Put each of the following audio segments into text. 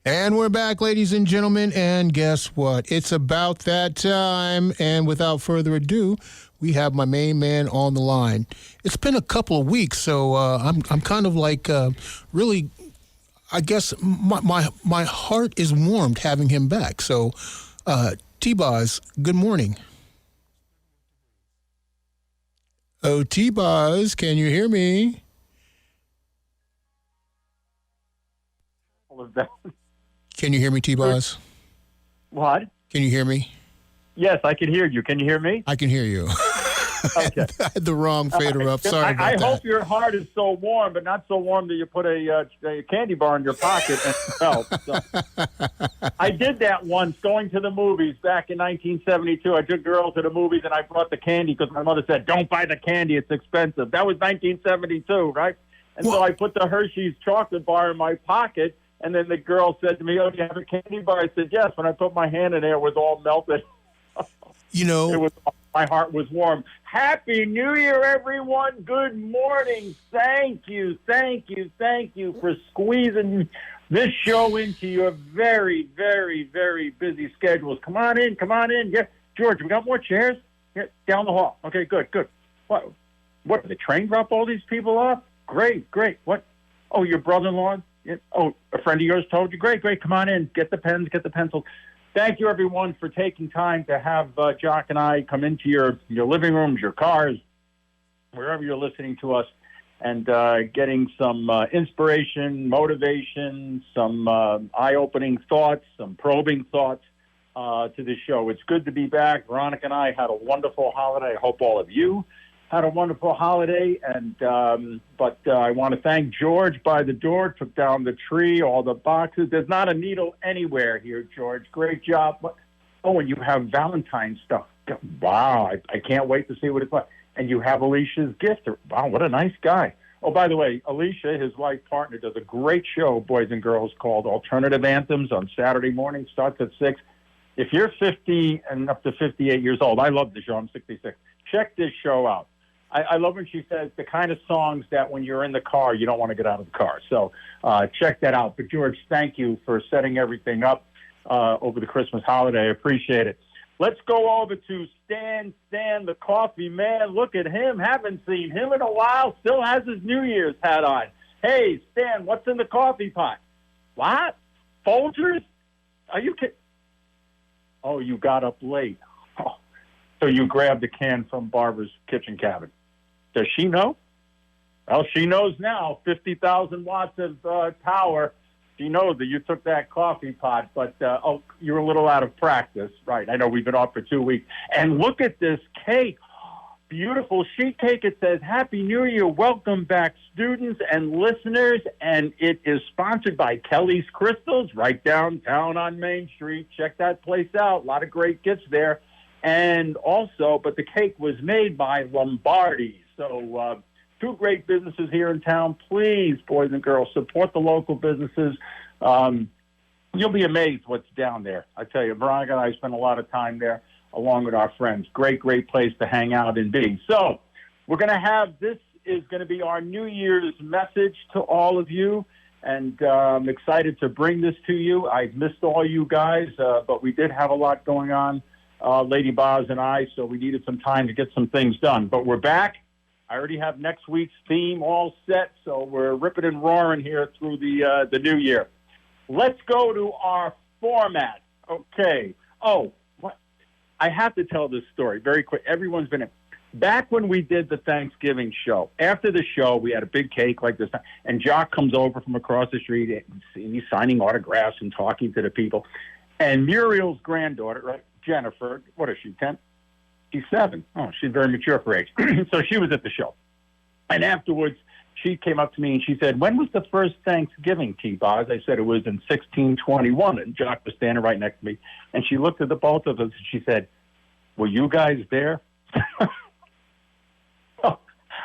And we're back, ladies and gentlemen, and guess what? It's about that time, and without further ado, we have my main man on the line. It's been a couple of weeks, so I'm kind of like really, I guess my heart is warmed having him back. So, T-Boz, good morning. Oh, T-Boz, can you hear me? All of that. Can you hear me, T-Boz? What? Can you hear me? Yes, I can hear you. Can you hear me? I can hear you. Okay. I had the wrong fader up. Sorry about that. I hope your heart is so warm, but not so warm that you put a candy bar in your pocket and melt. So. I did that once, going to the movies back in 1972. I took girls to the movies, and I brought the candy because my mother said, "Don't buy the candy; it's expensive." That was 1972, right? And so I put the Hershey's chocolate bar in my pocket. And then the girl said to me, "Oh, do you have a candy bar?" I said, "Yes." When I put my hand in there, it was all melted. You know, my heart was warm. Happy New Year, everyone. Good morning. Thank you for squeezing this show into your very, very, very busy schedules. Come on in. Yeah, George, we got more chairs? Yeah, down the hall. Okay, good. What, did the train drop all these people off? Great. What? Oh, your brother-in-law? Oh, a friend of yours told you? Great. Come on in. Get the pens, get the pencils. Thank you, everyone, for taking time to have Jock and I come into your living rooms, your cars, wherever you're listening to us, and getting some inspiration, motivation, some eye-opening thoughts, some probing thoughts to this show. It's good to be back. Veronica and I had a wonderful holiday. I hope all of you had a wonderful holiday, and but I want to thank George by the door, took down the tree, all the boxes. There's not a needle anywhere here, George. Great job. Oh, and you have Valentine's stuff. Wow, I can't wait to see what it's like. And you have Alicia's gift. Wow, what a nice guy. Oh, by the way, Alicia, his life partner, does a great show, boys and girls, called Alternative Anthems on Saturday morning, starts at 6. If you're 50 and up to 58 years old, I love the show, I'm 66, check this show out. I love when she says the kind of songs that when you're in the car, you don't want to get out of the car. So check that out. But, George, thank you for setting everything up over the Christmas holiday. I appreciate it. Let's go over to Stan, the coffee man. Look at him. Haven't seen him in a while. Still has his New Year's hat on. Hey, Stan, what's in the coffee pot? What? Folgers? Are you kidding? Oh, you got up late. Oh. So you grabbed a can from Barbara's kitchen cabinet. Does she know? Well, she knows now. 50,000 watts of power. She knows that you took that coffee pot, but, you're a little out of practice. Right, I know we've been off for 2 weeks. And look at this cake. Beautiful sheet cake. It says, Happy New Year. Welcome back, students and listeners. And it is sponsored by Kelly's Crystals right downtown on Main Street. Check that place out. A lot of great gifts there. And also, but the cake was made by Lombardi. So two great businesses here in town. Please, boys and girls, support the local businesses. You'll be amazed what's down there. I tell you, Veronica and I spent a lot of time there along with our friends. Great place to hang out and be. So we're going to have, this is going to be our New Year's message to all of you. And I'm excited to bring this to you. I've missed all you guys, but we did have a lot going on, Lady Boz and I, so we needed some time to get some things done. But we're back. I already have next week's theme all set, so we're ripping and roaring here through the new year. Let's go to our format. Okay. Oh, what? I have to tell this story very quick. Everyone's been in. Back when we did the Thanksgiving show, after the show, we had a big cake like this, and Jock comes over from across the street, and he's signing autographs and talking to the people. And Muriel's granddaughter, right, Jennifer, what is she, 10? She's 7. Oh, she's very mature for age. So she was at the show. And afterwards, she came up to me and she said, when was the first Thanksgiving, T-Boz? I said it was in 1621. And Jock was standing right next to me. And she looked at the both of us and she said, were you guys there?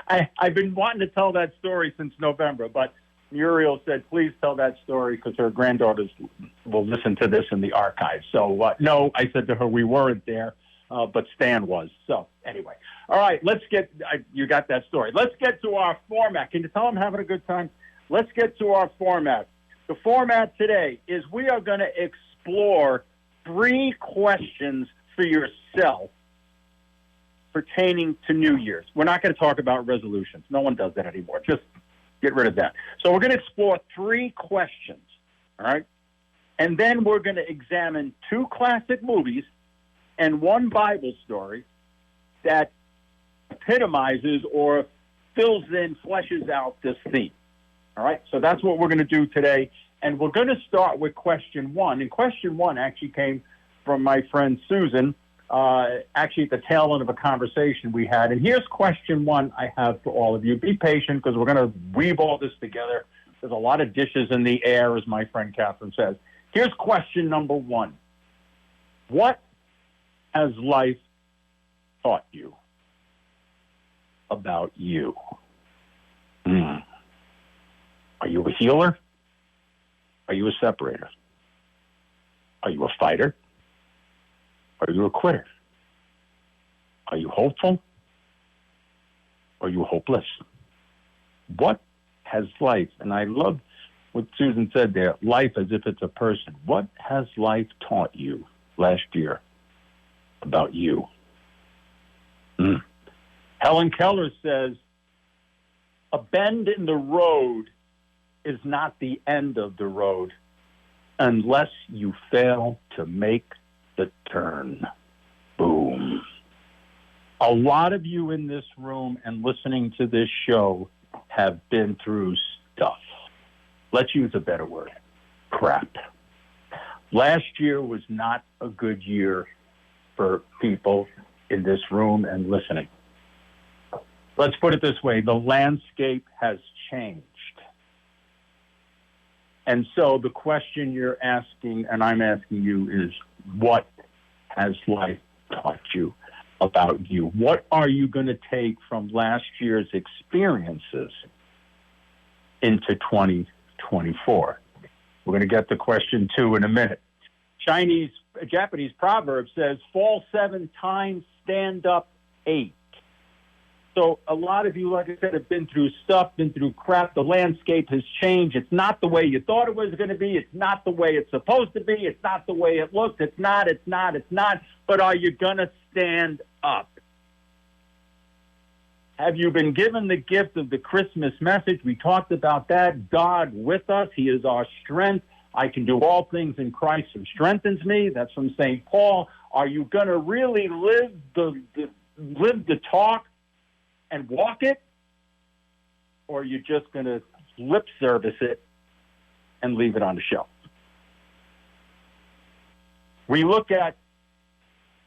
I've been wanting to tell that story since November, but Muriel said, please tell that story because her granddaughters will listen to this in the archives. So, no, I said to her, we weren't there, but Stan was. So, anyway. All right, let's get, you got that story. Let's get to our format. Can you tell I'm having a good time? Let's get to our format. The format today is we are going to explore 3 questions for yourself pertaining to New Year's. We're not going to talk about resolutions. No one does that anymore. Just get rid of that. So we're going to explore 3 questions, all right? And then we're going to examine 2 classic movies and 1 Bible story that epitomizes or fills in, fleshes out this theme. All right, so that's what we're going to do today. And we're going to start with question 1. And question 1 actually came from my friend Susan, actually at the tail end of a conversation we had. And here's question 1 I have for all of you. Be patient because we're going to weave all this together. There's a lot of dishes in the air, as my friend Catherine says. Here's question number 1. What has life taught you about you? Are you a healer? Are you a separator? Are you a fighter? Are you a quitter? Are you hopeful? Are you hopeless? What has life, and I love what Susan said there, life as if it's a person. What has life taught you last year about you? Helen Keller says, a bend in the road is not the end of the road unless you fail to make the turn. Boom. A lot of you in this room and listening to this show have been through stuff. Let's use a better word. Crap. Last year was not a good year for people in this room and listening. Let's put it this way. The landscape has changed. And so the question you're asking, and I'm asking you, is what has life taught you about you? What are you going to take from last year's experiences into 2024? We're going to get to question 2 in a minute. Japanese proverb says, fall 7 times, stand up 8. So a lot of you, like I said, have been through stuff, been through crap. The landscape has changed. It's not the way you thought it was going to be. It's not the way it's supposed to be. It's not the way it looked. It's not. But are you going to stand up? Have you been given the gift of the Christmas message? We talked about that. God with us. He is our strength. I can do all things in Christ who strengthens me. That's from St. Paul. Are you going to really live the talk and walk it? Or are you just going to lip service it and leave it on the shelf? We look at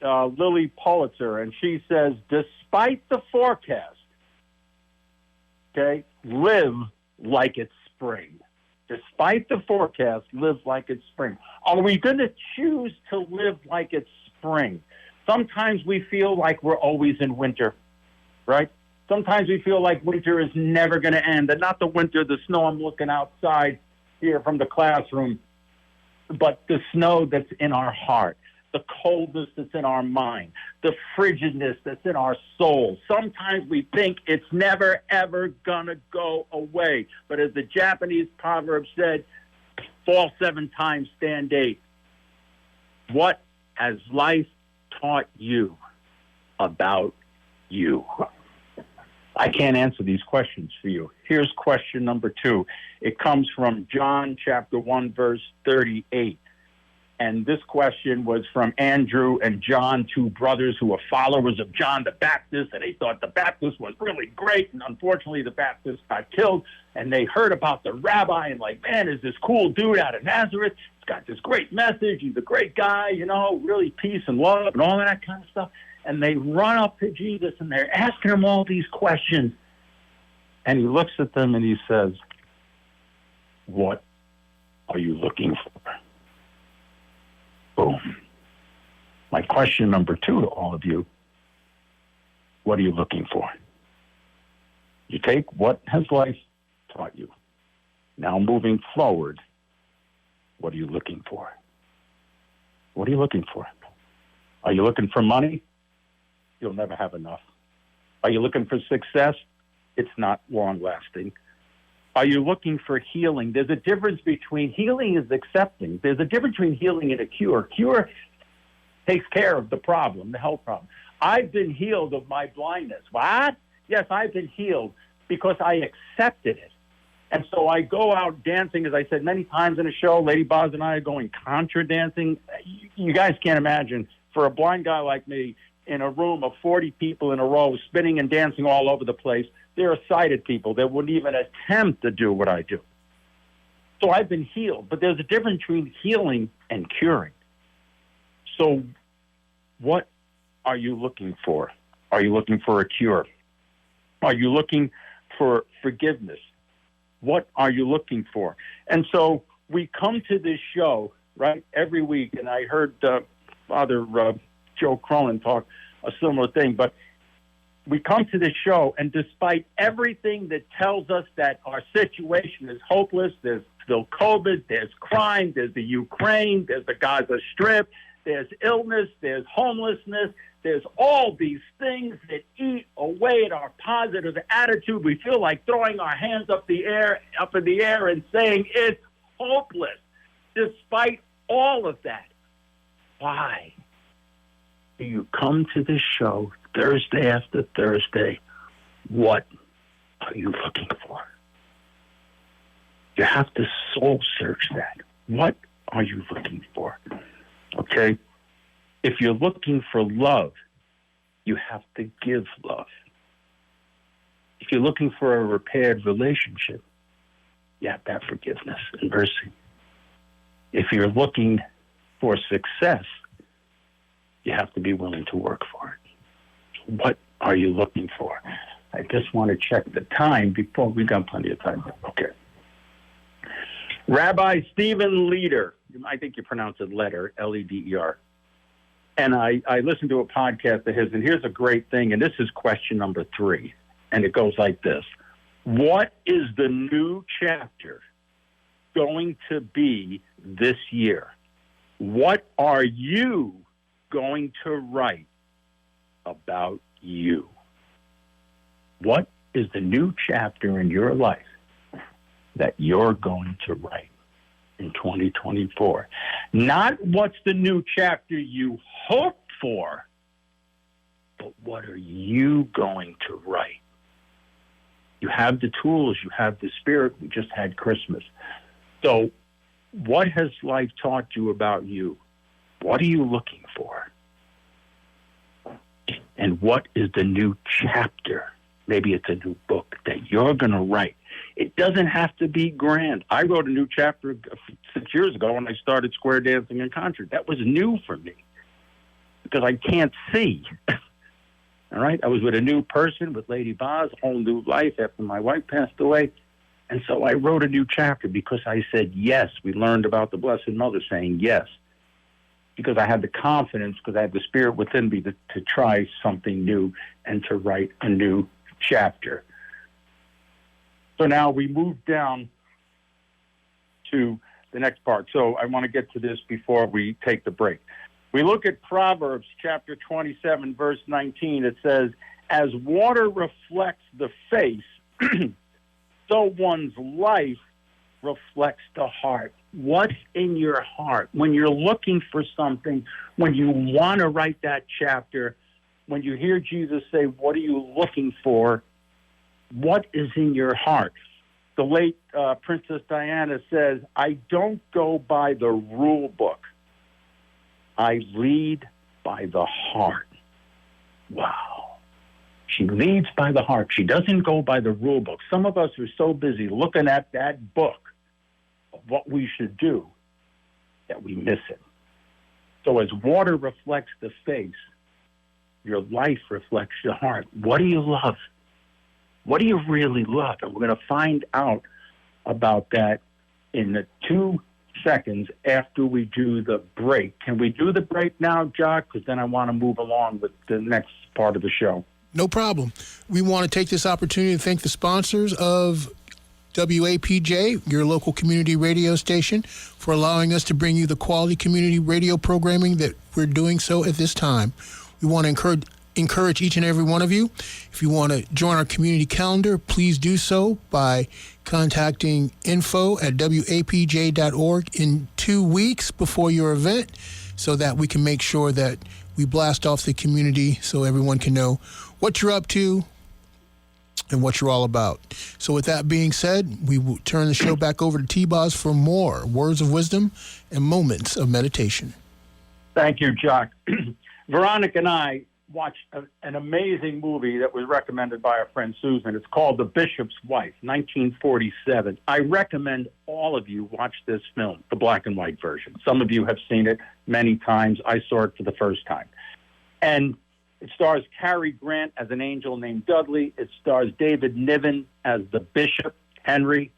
Lily Pulitzer, and she says, despite the forecast, okay, live like it's spring. Despite the forecast, live like it's spring. Are we going to choose to live like it's spring? Sometimes we feel like we're always in winter, right? Sometimes we feel like winter is never going to end. And not the winter, the snow I'm looking outside here from the classroom, but the snow that's in our heart, the coldness that's in our mind, the frigidness that's in our soul. Sometimes we think it's never, ever going to go away. But as the Japanese proverb said, fall 7 times, stand 8. What has life taught you about you? I can't answer these questions for you. Here's question number 2. It comes from John chapter 1, verse 38. And this question was from Andrew and John, 2 brothers who were followers of John the Baptist, and they thought the Baptist was really great, and unfortunately the Baptist got killed, and they heard about the rabbi, and like, man, is this cool dude out of Nazareth? He's got this great message. He's a great guy, you know, really peace and love and all of that kind of stuff. And they run up to Jesus, and they're asking him all these questions. And he looks at them, and he says, what are you looking for? Boom. My question number 2 to all of you, what are you looking for? You take what has life taught you. Now moving forward, what are you looking for? What are you looking for? Are you looking for money? You'll never have enough. Are you looking for success? It's not long lasting. Are you looking for healing? There's a difference between healing is accepting. There's a difference between healing and a cure. Cure takes care of the problem, the health problem. I've been healed of my blindness. What? Yes, I've been healed because I accepted it. And so I go out dancing, as I said many times in a show. Lady Boz and I are going contra dancing. You guys can't imagine, for a blind guy like me, in a room of 40 people in a row, spinning and dancing all over the place, there are sighted people that wouldn't even attempt to do what I do. So I've been healed. But there's a difference between healing and curing. So what are you looking for? Are you looking for a cure? Are you looking for forgiveness? What are you looking for? And so we come to this show, right, every week, and I heard Father Joe Cronin talk a similar thing, but we come to this show, and despite everything that tells us that our situation is hopeless, there's still COVID, there's crime, there's the Ukraine, there's the Gaza Strip, there's illness, there's homelessness, there's all these things that eat away at our positive attitude. We feel like throwing our hands up in the air and saying it's hopeless. Despite all of that, why do you come to this show Thursday after Thursday? What are you looking for? You have to soul search that. What are you looking for? Okay? If you're looking for love, you have to give love. If you're looking for a repaired relationship, you have to have forgiveness and mercy. If you're looking for success, you have to be willing to work for it. What are you looking for? I just want to check the time before we got plenty of time. Okay. Rabbi Stephen Leder, I think you pronounce it Leder, L-E-D-E-R. And I listened to a podcast of his, and here's a great thing, and this is question number 3, and it goes like this. What is the new chapter going to be this year? What are you going to write about you? What is the new chapter in your life that you're going to write in 2024? Not what's the new chapter you hope for, but what are you going to write? You have the tools, you have the spirit. We just had Christmas. So what has life taught you about you? What are you looking for? And what is the new chapter? Maybe it's a new book that you're going to write. It doesn't have to be grand. I wrote a new chapter 6 years ago when I started square dancing and concert. That was new for me because I can't see. All right? I was with a new person, with Lady Boz, a whole new life after my wife passed away. And so I wrote a new chapter because I said yes. We learned about the Blessed Mother saying yes. Because I had the confidence, because I had the spirit within me to try something new and to write a new chapter. So now we move down to the next part. So I want to get to this before we take the break. We look at Proverbs chapter 27, verse 19. It says, as water reflects the face, so one's life reflects the heart. What's in your heart? When you're looking for something, when you want to write that chapter, when you hear Jesus say, what are you looking for? What is in your heart? The late Princess Diana says, I don't go by the rule book. I lead by the heart. Wow. She leads by the heart. She doesn't go by the rule book. Some of us are so busy looking at that book of what we should do that we miss it. So as water reflects the face, your life reflects your heart. What do you love? What do you really love? And we're going to find out about that in the 2 seconds after we do the break. Can we do the break now, Jock? Because then I want to move along with the next part of the show. No problem. We want to take this opportunity to thank the sponsors of WAPJ, your local community radio station, for allowing us to bring you the quality community radio programming that we're doing so at this time. We want to encourage encourage each and every one of you, if you want to join our community calendar, please do so by contacting info@wapj.org in 2 weeks before your event, so that we can make sure that we blast off the community so everyone can know what you're up to and what you're all about. So with that being said, we will turn the show back over to T-Boz for more words of wisdom and moments of meditation. Thank you, Jock. Veronica and I watched an amazing movie that was recommended by our friend Susan. It's called The Bishop's Wife, 1947. I recommend all of you watch this film, the black and white version. Some of you have seen it many times. I saw it for the first time. And it stars Cary Grant as an angel named Dudley. It stars David Niven as the bishop, Henry,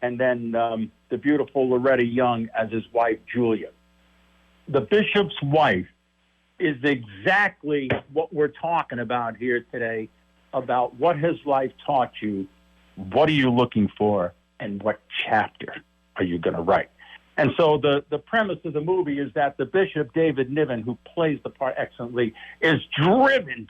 and then the beautiful Loretta Young as his wife, Julia. The Bishop's Wife is exactly what we're talking about here today, about what has life taught you, what are you looking for, and what chapter are you going to write. And so the premise of the movie is that the bishop, David Niven, who plays the part excellently, is driven.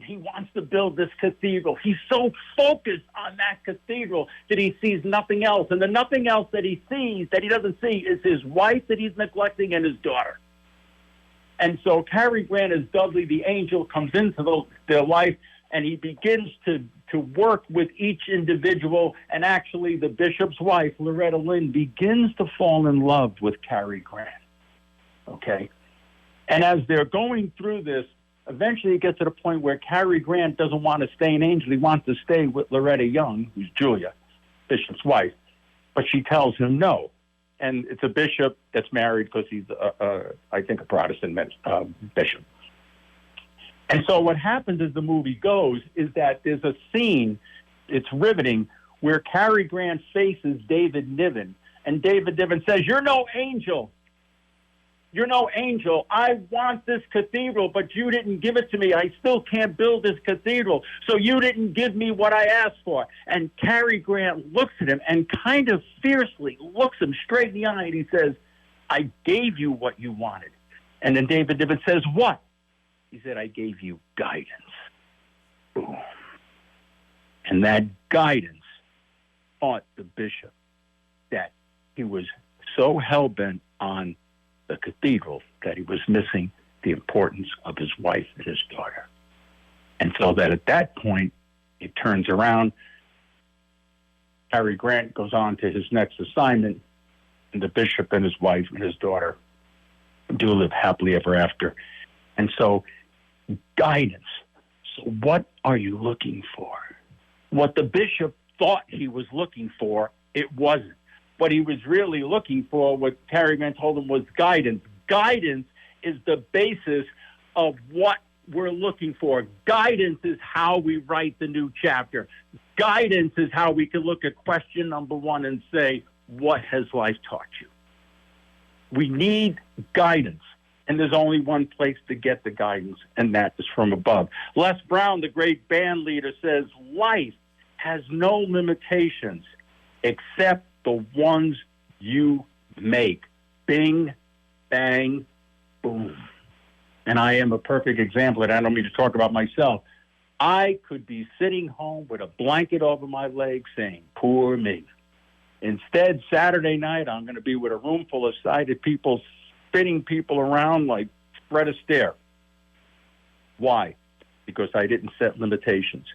He wants to build this cathedral. He's so focused on that cathedral that he sees nothing else. And the nothing else that he sees, that he doesn't see, is his wife that he's neglecting and his daughter. And so Cary Grant as Dudley, the angel, comes into their life, and he begins to work with each individual. And actually, the bishop's wife, Loretta Lynn, begins to fall in love with Cary Grant. Okay? And as they're going through this, eventually it gets to the point where Cary Grant doesn't want to stay an angel. He wants to stay with Loretta Young, who's Julia, bishop's wife. But she tells him no. And it's a bishop that's married because he's, I think, a Protestant bishop. And so what happens as the movie goes is that there's a scene, it's riveting, where Cary Grant faces David Niven. And David Niven says, "You're no angel. You're no angel. I want this cathedral, but you didn't give it to me. I still can't build this cathedral. So you didn't give me what I asked for." And Cary Grant looks at him and kind of fiercely looks him straight in the eye, and he says, "I gave you what you wanted." And then David Niven says, "What?" He said, "I gave you guidance." Boom. And that guidance taught the bishop that he was so hell-bent on the cathedral that he was missing the importance of his wife and his daughter. And so that at that point, it turns around. Cary Grant goes on to his next assignment, and the bishop and his wife and his daughter do live happily ever after. And so, guidance. So what are you looking for? What the bishop thought he was looking for, it wasn't. What he was really looking for, what Cary Grant told him, was guidance. Guidance is the basis of what we're looking for. Guidance is how we write the new chapter. Guidance is how we can look at question number one and say, what has life taught you? We need guidance. And there's only one place to get the guidance, and that is from above. Les Brown, the great band leader, says, life has no limitations except the ones you make. Bing, bang, boom. And I am a perfect example, and I don't mean to talk about myself. I could be sitting home with a blanket over my leg saying, poor me. Instead, Saturday night, I'm going to be with a room full of sighted people, spinning people around like Fred Astaire. Why? Because I didn't set limitations.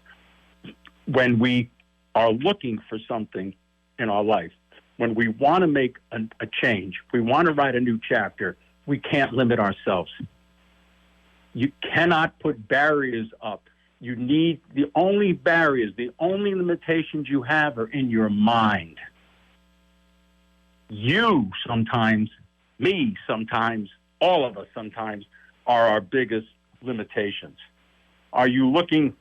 When we are looking for something in our life, when we want to make a change, we want to write a new chapter, we can't limit ourselves. You cannot put barriers up. You need the only barriers, the only limitations you have are in your mind. You sometimes, me sometimes, all of us sometimes are our biggest limitations. Are you looking,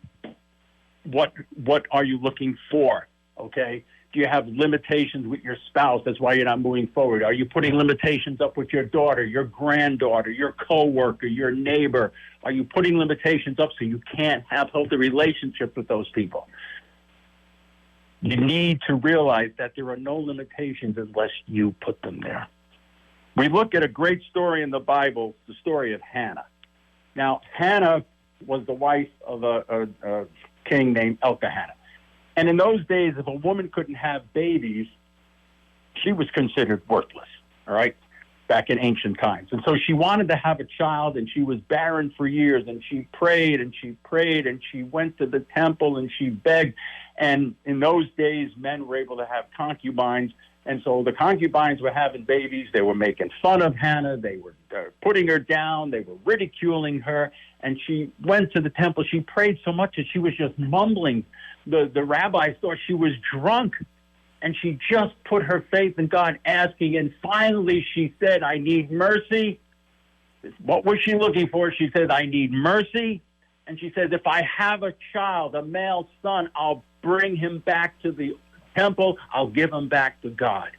what are you looking for? Okay? Do you have limitations with your spouse? That's why you're not moving forward. Are you putting limitations up with your daughter, your granddaughter, your coworker, your neighbor? Are you putting limitations up so you can't have healthy relationships with those people? You need to realize that there are no limitations unless you put them there. We look at a great story in the Bible, the story of Hannah. Now, Hannah was the wife of a king named Elkanah. And in those days, if a woman couldn't have babies, she was considered worthless, all right, back in ancient times. And so she wanted to have a child, and she was barren for years, and she prayed and she prayed, and she went to the temple and she begged. And in those days, men were able to have concubines. And so the concubines were having babies. They were making fun of Hannah. They were putting her down. They were ridiculing her. And she went to the temple. She prayed so much that she was just mumbling. The rabbis thought she was drunk. And she just put her faith in God, asking. And finally she said, I need mercy. What was she looking for? She said, I need mercy. And she says, if I have a child, a male son, I'll bring him back to the temple. I'll give him back to God.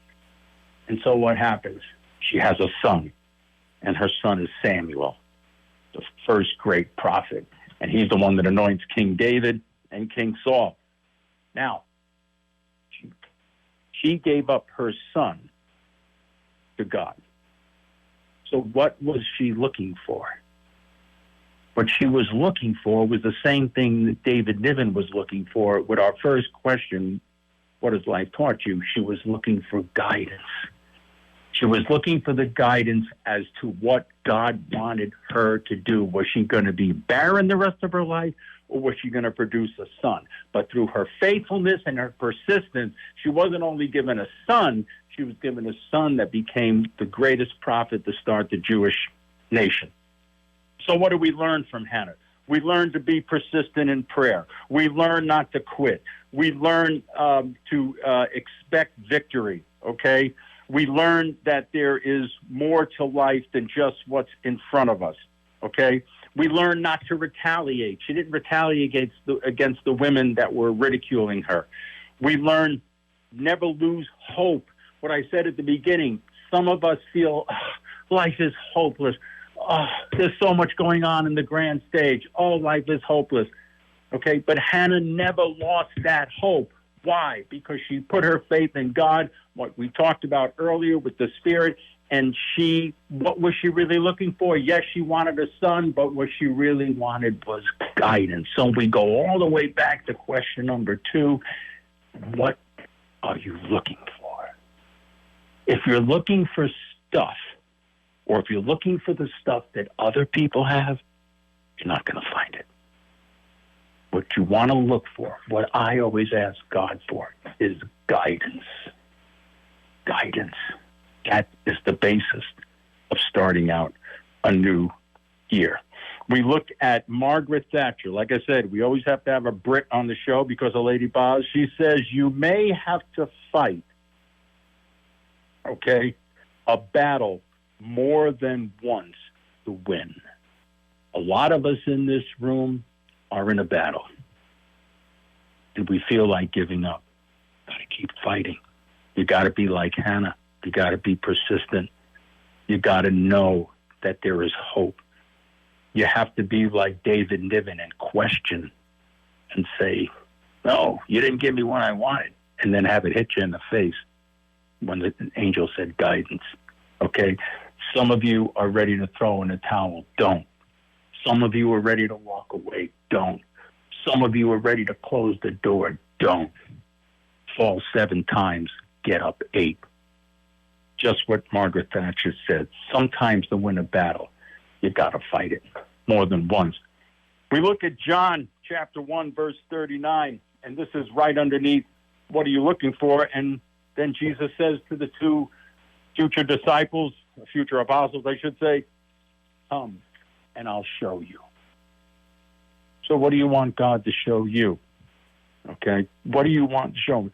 And so what happens? She has a son, and her son is Samuel, the first great prophet. And he's the one that anoints King David and King Saul. Now, she gave up her son to God. So what was she looking for? What she was looking for was the same thing that David Niven was looking for with our first question, what has life taught you? She was looking for guidance. She was looking for the guidance as to what God wanted her to do. Was she going to be barren the rest of her life, or was she going to produce a son? But through her faithfulness and her persistence, she wasn't only given a son, she was given a son that became the greatest prophet to start the Jewish nation. So what do we learn from Hannah? We learn to be persistent in prayer. We learn not to quit. We learn to expect victory, okay? We learn that there is more to life than just what's in front of us, okay? We learn not to retaliate. She didn't retaliate against the women that were ridiculing her. We learn never lose hope. What I said at the beginning, some of us feel life is hopeless. Oh, there's so much going on in the grand stage. Oh, life is hopeless. Okay, but Hannah never lost that hope. Why? Because she put her faith in God, what we talked about earlier with the Spirit, and what was she really looking for? Yes, she wanted a son, but what she really wanted was guidance. So we go all the way back to question number 2. What are you looking for? If you're looking for stuff, or if you're looking for the stuff that other people have, you're not going to find it. What you want to look for, what I always ask God for, is guidance. Guidance. That is the basis of starting out a new year. We look at Margaret Thatcher. Like I said, we always have to have a Brit on the show because of Lady Boz. She says, you may have to fight, okay, a battle more than once to win. A lot of us in this room are in a battle, and we feel like giving up. Got to keep fighting. You got to be like Hannah. You got to be persistent. You got to know that there is hope. You have to be like David Niven and question and say, no, you didn't give me what I wanted, and then have it hit you in the face when the angel said guidance. Okay? Some of you are ready to throw in the towel. Don't. Some of you are ready to walk away. Don't. Some of you are ready to close the door. Don't. Fall 7 times, get up 8. Just what Margaret Thatcher said. Sometimes to win a battle, you got to fight it more than once. We look at John chapter 1, verse 39, and this is right underneath what are you looking for? And then Jesus says to the 2 future disciples, future apostles, I should say, come and I'll show you. So what do you want God to show you? Okay? What do you want to show him?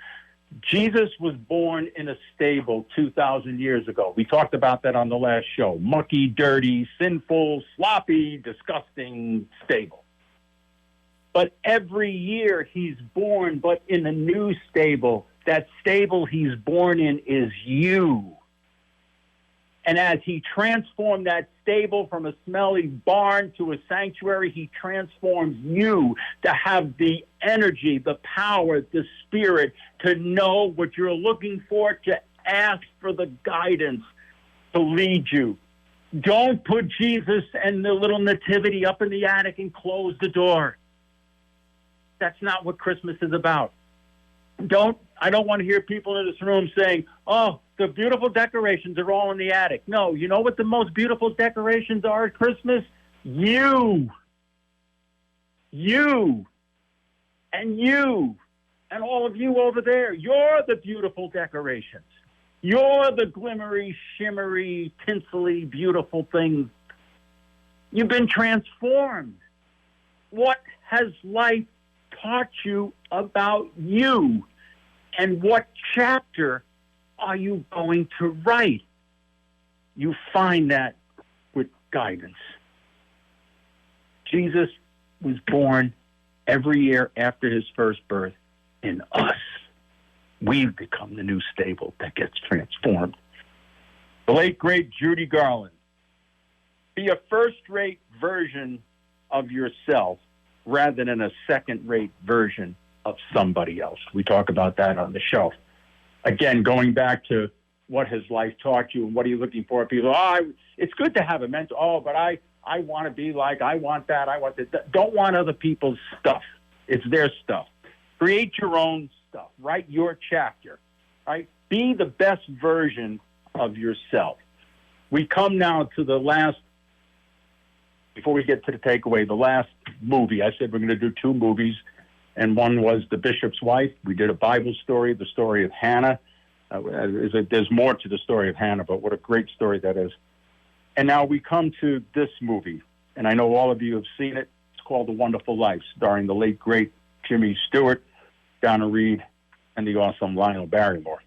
Jesus was born in a stable 2,000 years ago. We talked about that on the last show. Mucky, dirty, sinful, sloppy, disgusting stable. But every year he's born, but in a new stable. That stable he's born in is you. And as he transformed that stable from a smelly barn to a sanctuary, he transforms you to have the energy, the power, the spirit to know what you're looking for, to ask for the guidance to lead you. Don't put Jesus and the little nativity up in the attic and close the door. That's not what Christmas is about. I don't want to hear people in this room saying, oh, the beautiful decorations are all in the attic. No, you know what the most beautiful decorations are at Christmas? You. You. And you. And all of you over there. You're the beautiful decorations. You're the glimmery, shimmery, tinsely, beautiful things. You've been transformed. What has life taught you about you? And what chapter are you going to write? You find that with guidance. Jesus was born every year after his first birth in us. We've become the new stable that gets transformed. The late, great Judy Garland. Be a first-rate version of yourself rather than a second-rate version of somebody else. We talk about that on the show. Again, going back to what has life taught you and what are you looking for? People, it's good to have a mentor. But I want to be like, I want that, I want that. Don't want other people's stuff. It's their stuff. Create your own stuff. Write your chapter. Right? Be the best version of yourself. We come now to the last, before we get to the takeaway, the last movie. I said we're going to do two movies, and one was The Bishop's Wife. We did a Bible story, the story of Hannah. There's more to the story of Hannah, but what a great story that is. And now we come to this movie, and I know all of you have seen it. It's called The Wonderful Life, starring the late, great Jimmy Stewart, Donna Reed, and the awesome Lionel Barrymore.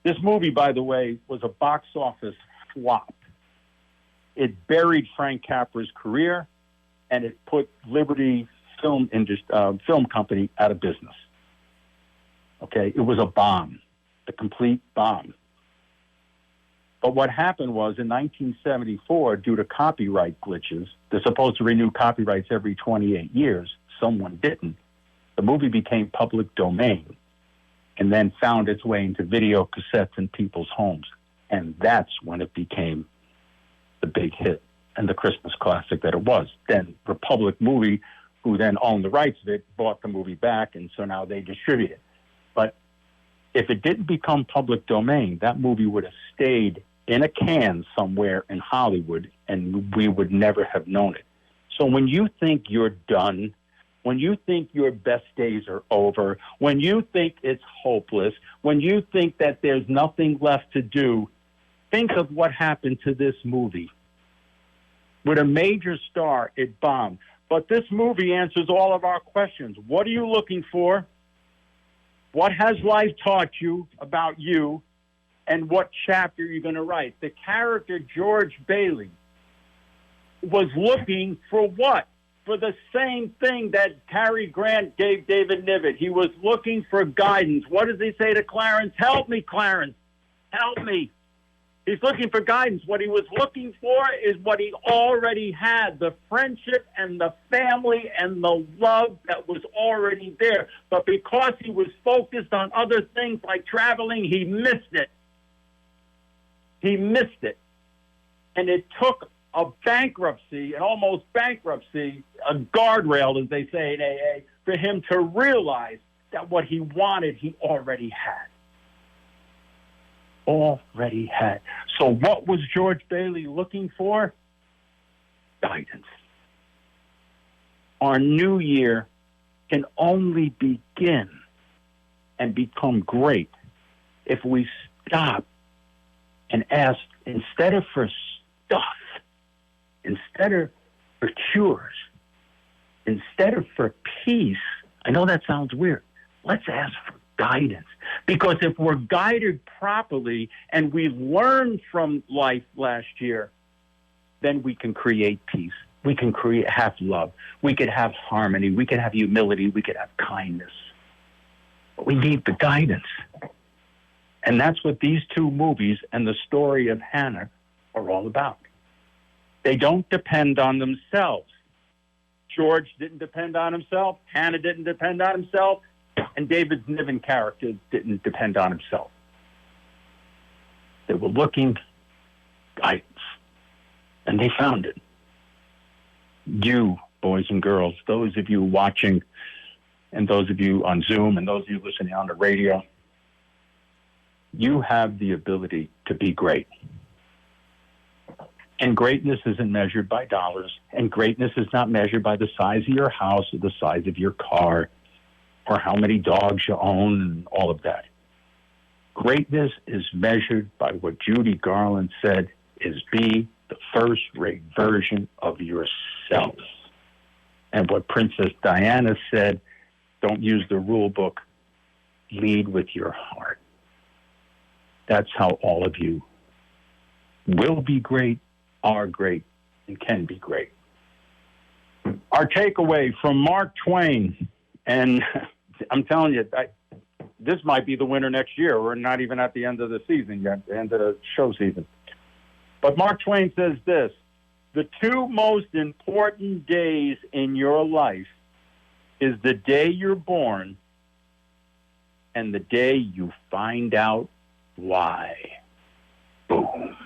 This movie, by the way, was a box office flop. It buried Frank Capra's career, and it put Liberty Film Company out of business. Okay, it was a bomb, a complete bomb. But what happened was in 1974, due to copyright glitches, they're supposed to renew copyrights every 28 years. Someone didn't. The movie became public domain and then found its way into video cassettes in people's homes. And that's when it became the big hit and the Christmas classic that it was. Then Republic Movie, who then owned the rights of it, bought the movie back, and so now they distribute it. But if it didn't become public domain, that movie would have stayed in a can somewhere in Hollywood, and we would never have known it. So when you think you're done, when you think your best days are over, when you think it's hopeless, when you think that there's nothing left to do, think of what happened to this movie. With a major star, it bombed. But this movie answers all of our questions. What are you looking for? What has life taught you about you? And what chapter you're going to write? The character George Bailey was looking for what? For the same thing that Cary Grant gave David Niven. He was looking for guidance. What does he say to Clarence? Help me, Clarence. Help me. He's looking for guidance. What he was looking for is what he already had, the friendship and the family and the love that was already there. But because he was focused on other things like traveling, he missed it. He missed it. And it took a bankruptcy, an almost bankruptcy, a guardrail, as they say in AA, for him to realize that what he wanted, he already had. Already had. So what was George Bailey looking for? Guidance. Our new year can only begin and become great if we stop and ask, instead of for stuff, instead of for cures, instead of for peace, I know that sounds weird, let's ask for guidance. Because if we're guided properly and we've learned from life last year, then we can create peace. We can have love. We could have harmony. We could have humility. We could have kindness. But we need the guidance. And that's what these two movies and the story of Hannah are all about. They don't depend on themselves. George didn't depend on himself. Hannah didn't depend on himself. And David Niven character didn't depend on himself. They were looking guidance. And they found it. You, boys and girls, those of you watching, and those of you on Zoom, and those of you listening on the radio, you have the ability to be great. And greatness isn't measured by dollars, and greatness is not measured by the size of your house or the size of your car or how many dogs you own and all of that. Greatness is measured by what Judy Garland said is be the first-rate version of yourself. And what Princess Diana said, don't use the rule book, lead with your heart. That's how all of you will be great, are great, and can be great. Our takeaway from Mark Twain, and I'm telling you, this might be the winner next year. We're not even at the end of the season yet, the end of the show season. But Mark Twain says this: the two most important days in your life is the day you're born and the day you find out why. Boom.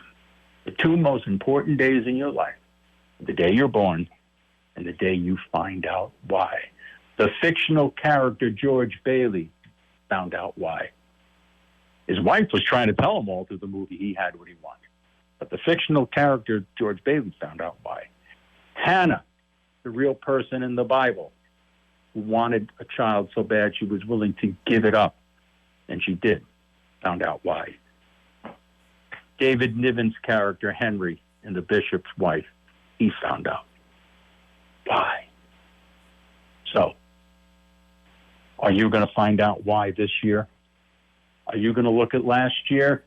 The two most important days in your life, the day you're born and the day you find out why. The fictional character George Bailey found out why. His wife was trying to tell him all through the movie he had what he wanted. But the fictional character George Bailey found out why. Hannah, the real person in the Bible, who wanted a child so bad she was willing to give it up, and she did, found out why. David Niven's character, Henry, in The Bishop's Wife, he found out why. So, are you going to find out why this year? Are you going to look at last year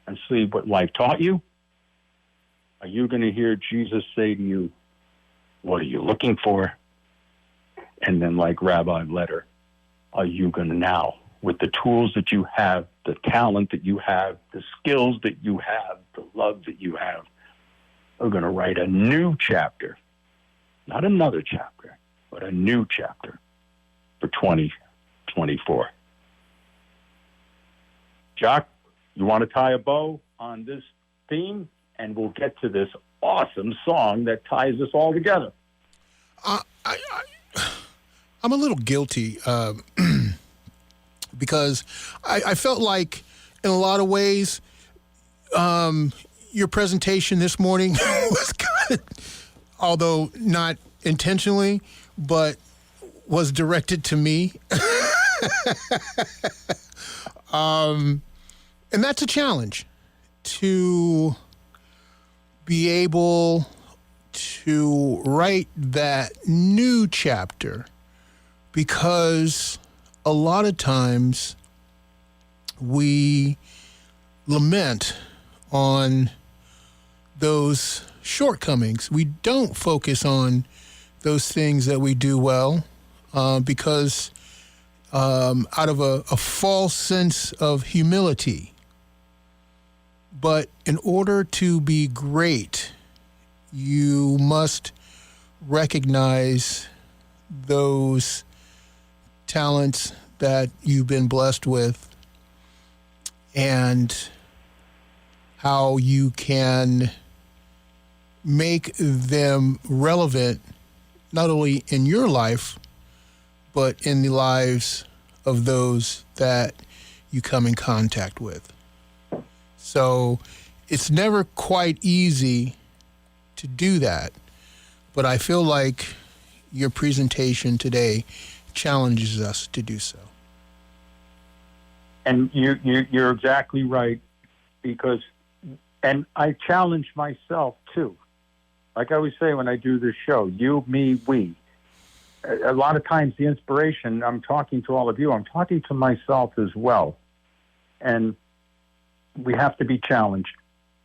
and see what life taught you? Are you going to hear Jesus say to you, what are you looking for? And then, like Rabbi Letter, are you going to now, with the tools that you have, the talent that you have, the skills that you have, the love that you have, are going to write a new chapter, not another chapter, but a new chapter for 2024. Jock, you want to tie a bow on this theme? And we'll get to this awesome song that ties us all together. I'm a little guilty because I felt like, in a lot of ways, your presentation this morning was kind of, although not intentionally, but was directed to me. And that's a challenge, to be able to write that new chapter, because a lot of times we lament on those shortcomings. We don't focus on those things that we do well because out of a false sense of humility. But in order to be great, you must recognize those talents that you've been blessed with and how you can make them relevant not only in your life, but in the lives of those that you come in contact with. So it's never quite easy to do that, but I feel like your presentation today challenges us to do so. And you're exactly right, because, and I challenge myself too. Like I always say when I do this show, you, me, we. A lot of times the inspiration, I'm talking to all of you, I'm talking to myself as well. And we have to be challenged,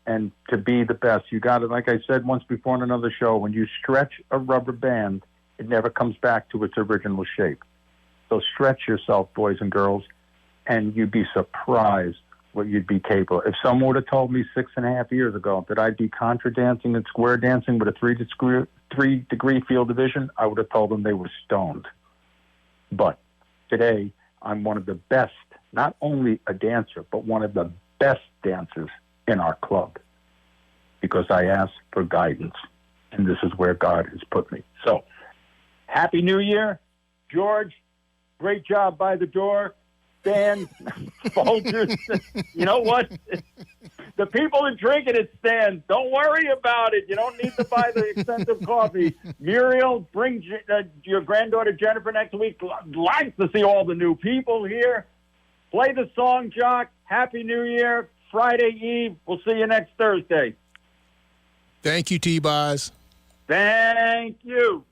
and to be the best, you got to, like I said once before in another show, when you stretch a rubber band, it never comes back to its original shape. So stretch yourself, boys and girls, and you'd be surprised what you'd be capable. If someone would have told me 6.5 years ago that I'd be contra dancing and square dancing with a 3-degree field division, I would have told them they were stoned. But today, I'm one of the best, not only a dancer, but one of the best dancers in our club, because I asked for guidance, and this is where God has put me. So, Happy New Year. George, great job by the door. Stan, Folgers, you know what? The people that drink it, it's Stan. Don't worry about it. You don't need to buy the expensive coffee. Muriel, bring your granddaughter Jennifer next week. Likes to see all the new people here. Play the song, Jock. Happy New Year. Friday Eve. We'll see you next Thursday. Thank you, T-Boz. Thank you.